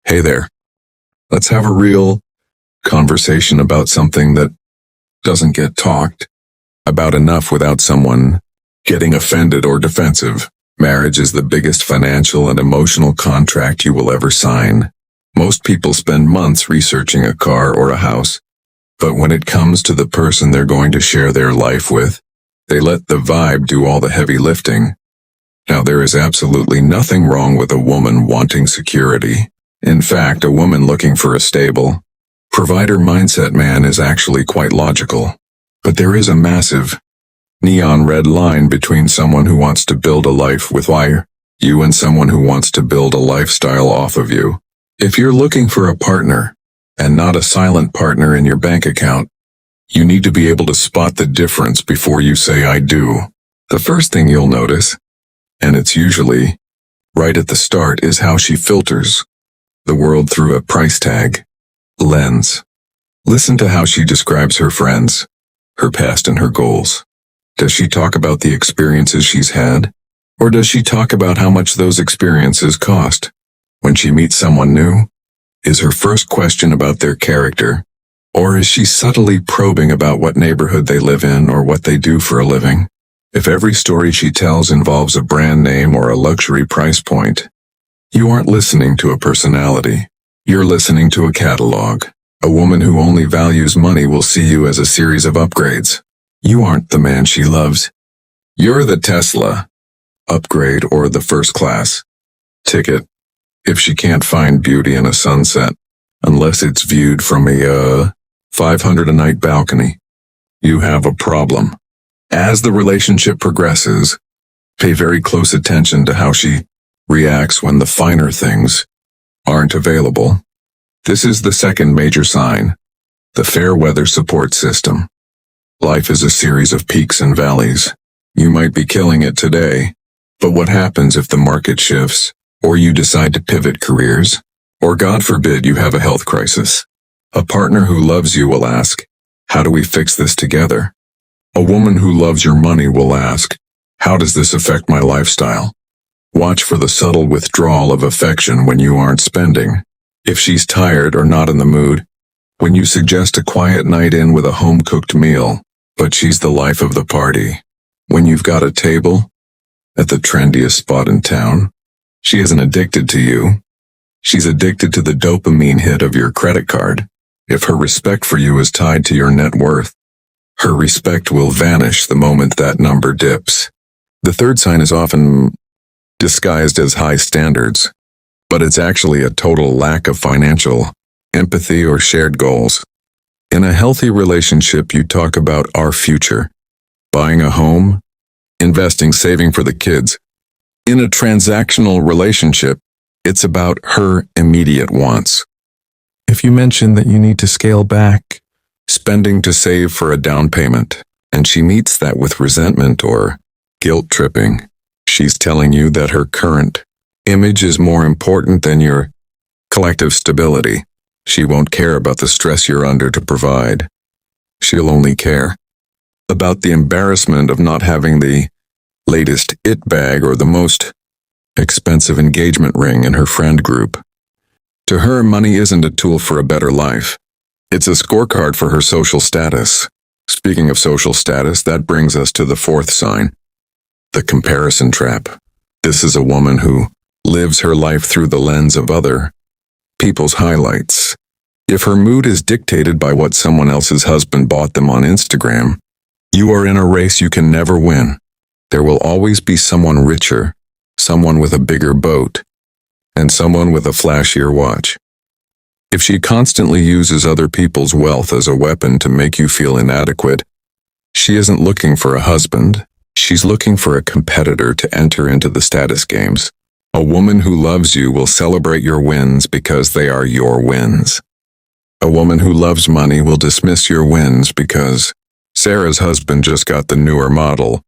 Hey there. Let's have a real conversation about something that doesn't get talked about enough without someone getting offended or defensive. Marriage is the biggest financial and emotional contract you will ever sign. Most people spend months researching a car or a house, but when it comes to the person they're going to share their life with, they let the vibe do all the heavy lifting. Now, there is absolutely nothing wrong with a woman wanting security. In fact, a woman looking for a stable, provider mindset man is actually quite logical. But there is a massive, neon red line between someone who wants to build a life with you and someone who wants to build a lifestyle off of you. If you're looking for a partner, and not a silent partner in your bank account, you need to be able to spot the difference before you say I do. The first thing you'll notice, and it's usually right at the start, is how she filters the world through a price tag lens. Listen to how she describes her friends, her past, and her goals. Does she talk about the experiences she's had? Or does she talk about how much those experiences cost? When she meets someone new, is her first question about their character? Or is she subtly probing about what neighborhood they live in or what they do for a living? If every story she tells involves a brand name or a luxury price point, you aren't listening to a personality. You're listening to a catalog. A woman who only values money will see you as a series of upgrades. You aren't the man she loves. You're the Tesla upgrade or the first class ticket. If she can't find beauty in a sunset, unless it's viewed from a $500 a night balcony, you have a problem. As the relationship progresses, pay very close attention to how she reacts when the finer things aren't available. This is the second major sign, the fair weather support system. Life is a series of peaks and valleys. You might be killing it today, but what happens if the market shifts, or you decide to pivot careers, or God forbid you have a health crisis? A partner who loves you will ask, how do we fix this together? A woman who loves your money will ask, how does this affect my lifestyle? Watch for the subtle withdrawal of affection when you aren't spending. If she's tired or not in the mood, when you suggest a quiet night in with a home-cooked meal, but she's the life of the party. When you've got a table at the trendiest spot in town, she isn't addicted to you. She's addicted to the dopamine hit of your credit card. If her respect for you is tied to your net worth, her respect will vanish the moment that number dips. The third sign is often disguised as high standards, but it's actually a total lack of financial empathy or shared goals. In a healthy relationship, you talk about our future, buying a home, investing, saving for the kids. In a transactional relationship, it's about her immediate wants. If you mention that you need to scale back spending to save for a down payment, and she meets that with resentment or guilt tripping, she's telling you that her current image is more important than your collective stability. She won't care about the stress you're under to provide. She'll only care about the embarrassment of not having the latest it bag or the most expensive engagement ring in her friend group. To her, money isn't a tool for a better life. It's a scorecard for her social status. Speaking of social status, that brings us to the fourth sign, the comparison trap. This is a woman who lives her life through the lens of other people's highlights. If her mood is dictated by what someone else's husband bought them on Instagram, you are in a race you can never win. There will always be someone richer, someone with a bigger boat, and someone with a flashier watch. If she constantly uses other people's wealth as a weapon to make you feel inadequate, she isn't looking for a husband. She's looking for a competitor to enter into the status games. A woman who loves you will celebrate your wins because they are your wins. A woman who loves money will dismiss your wins because Sarah's husband just got the newer model.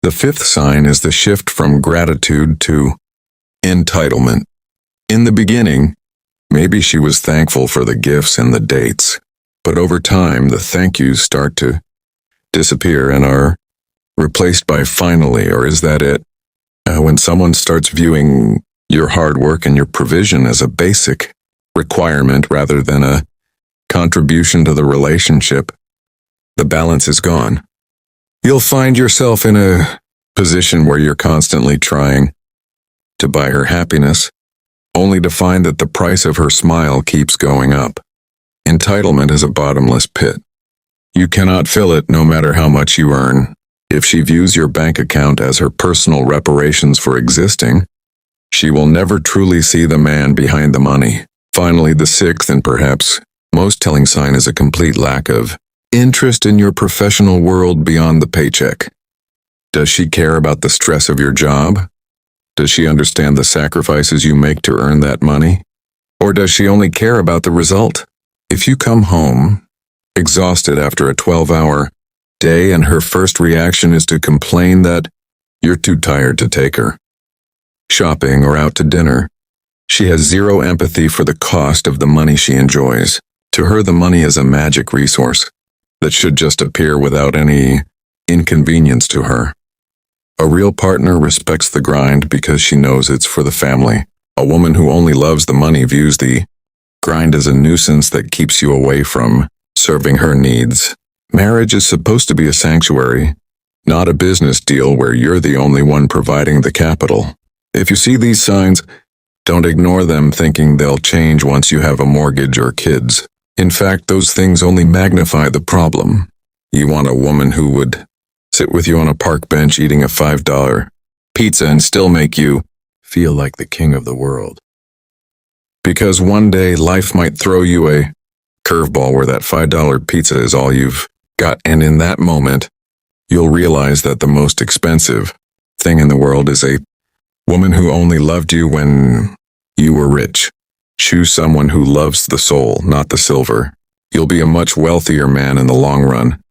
The fifth sign is the shift from gratitude to entitlement. In the beginning, maybe she was thankful for the gifts and the dates, but over time the thank yous start to disappear and are replaced by finally, or is that it? When someone starts viewing your hard work and your provision as a basic requirement rather than a contribution to the relationship, the balance is gone. You'll find yourself in a position where you're constantly trying to buy her happiness, only to find that the price of her smile keeps going up. Entitlement is a bottomless pit. You cannot fill it no matter how much you earn. If she views your bank account as her personal reparations for existing, she will never truly see the man behind the money. Finally, the sixth and perhaps most telling sign is a complete lack of interest in your professional world beyond the paycheck. Does she care about the stress of your job? Does she understand the sacrifices you make to earn that money? Or does she only care about the result? If you come home, exhausted after a 12-hour day and her first reaction is to complain that you're too tired to take her shopping or out to dinner, she has zero empathy for the cost of the money she enjoys. To her, the money is a magic resource that should just appear without any inconvenience to her. A real partner respects the grind because she knows it's for the family. A woman who only loves the money views the grind as a nuisance that keeps you away from serving her needs. Marriage is supposed to be a sanctuary, not a business deal where you're the only one providing the capital. If you see these signs, don't ignore them thinking they'll change once you have a mortgage or kids. In fact, those things only magnify the problem. You want a woman who would sit with you on a park bench eating a $5 pizza and still make you feel like the king of the world. Because one day life might throw you a curveball where that $5 pizza is all you've got, and in that moment, you'll realize that the most expensive thing in the world is a woman who only loved you when you were rich. Choose someone who loves the soul, not the silver. You'll be a much wealthier man in the long run.